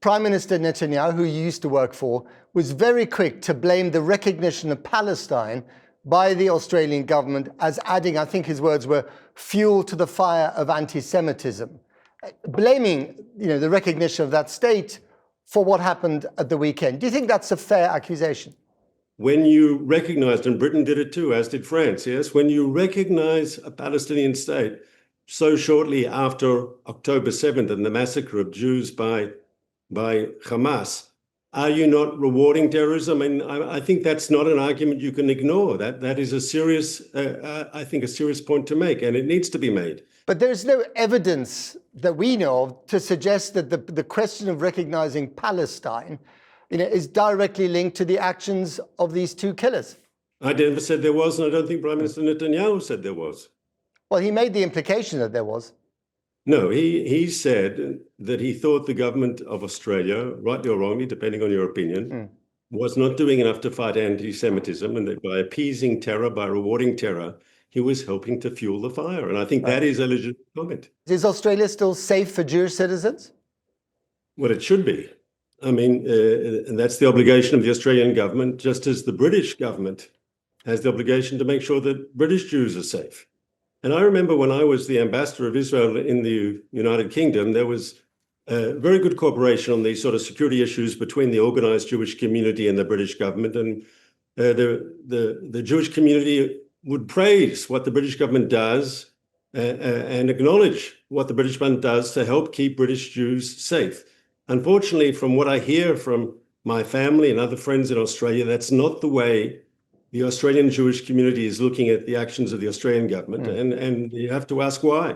Prime Minister Netanyahu, who you used to work for, was very quick to blame the recognition of Palestine by the Australian government as adding, I think his words were, fuel to the fire of anti-Semitism, blaming the recognition of that state for what happened at the weekend. Do you think that's a fair accusation? When you recognized, and Britain did it too, as did France, yes, when you recognize a Palestinian state so shortly after October 7th and the massacre of Jews by Hamas, are you not rewarding terrorism? And I think that's not an argument you can ignore. That is a serious, I think, a serious point to make, and it needs to be made. But there's no evidence that we know of to suggest that the question of recognizing Palestine is directly linked to the actions of these two killers. I never said there was, and I don't think Prime Minister Netanyahu said there was. Well, he made the implication that there was. No, he said that he thought the government of Australia, rightly or wrongly, depending on your opinion, was not doing enough to fight anti-Semitism, and that by appeasing terror, by rewarding terror, he was helping to fuel the fire. And I think that is a legitimate comment. Is Australia still safe for Jewish citizens? Well, it should be. I mean, and that's the obligation of the Australian government, just as the British government has the obligation to make sure that British Jews are safe. And I remember when I was the ambassador of Israel in the United Kingdom, there was very good cooperation on these sort of security issues between the organized Jewish community and the British government. And the Jewish community would praise what the British government does and acknowledge what the British government does to help keep British Jews safe. Unfortunately, from what I hear from my family and other friends in Australia, that's not the way the Australian Jewish community is looking at the actions of the Australian government, and you have to ask why.